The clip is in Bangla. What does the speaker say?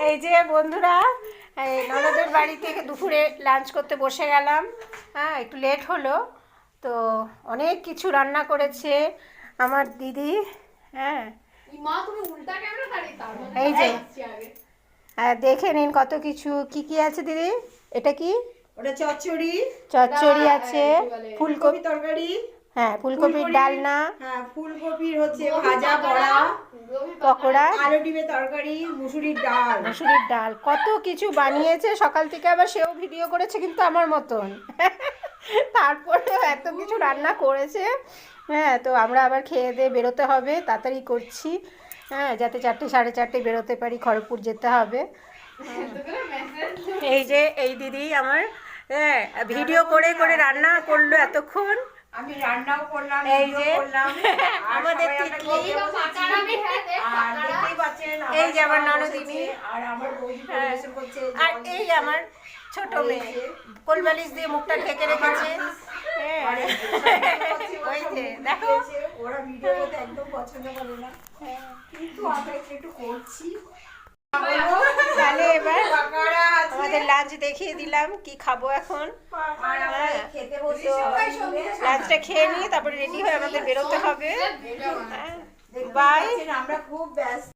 এই যে বন্ধুরা, এই ননদের বাড়ি থেকে দুপুরে লাঞ্চ করতে বসে গেলাম। হ্যাঁ, একটু লেট হলো, তো অনেক কিছু রান্না করেছে আমার দিদি। হ্যাঁ, এই যে দেখে নিন কত কিছু কি কি আছে দিদি। এটা কি? ওটা চচ্চড়ি। চচ্চড়ি আছে, ফুলকপি তরকারি। হ্যাঁ, ফুলকপির ডালনা। হ্যাঁ, ফুলকপির হচ্ছে ভাজা, বড়া, পকোড়া, আলু ডিমের তরকারি, মুসুরির ডাল। মুসুরির ডাল, কত কিছু বানিয়েছে সকাল থেকে। আবার সেও ভিডিও করেছে কিন্তু আমার মতন। তারপরেও এত কিছু রান্না করেছে। হ্যাঁ, তো আমরা আবার খেয়ে দিয়ে বেরোতে হবে, তাড়াতাড়ি করছি। হ্যাঁ, যাতে 4টে 4:30 বেরোতে পারি, খড়গপুর যেতে হবে। এই যে এই দিদি আমার, হ্যাঁ, ভিডিও করে করে রান্না করলো এতক্ষণ। আমি রান্নাও করলাম, এই যে আমাদের এই যে আমার ননদিনী, আর আমার বৌদি পরিবেশন করছে। আর এই আমার ছোট মেয়ে কোলবালিশ দিয়ে মুখটা ঢেকে রেখেছে। ওই যে দেখো, ওরা ভিডিও করতে একদম পছন্দ করে না, কিন্তু আমরা একটু করছি। তাহলে এবার আমাদের লাঞ্চ দেখিয়ে দিলাম কি খাবো এখন। লাঞ্চটা খেয়ে নিয়ে তারপরে রেডি হয়ে আমাদের বেরোতে হবে। বাই। আমরা খুব ব্যস্ত।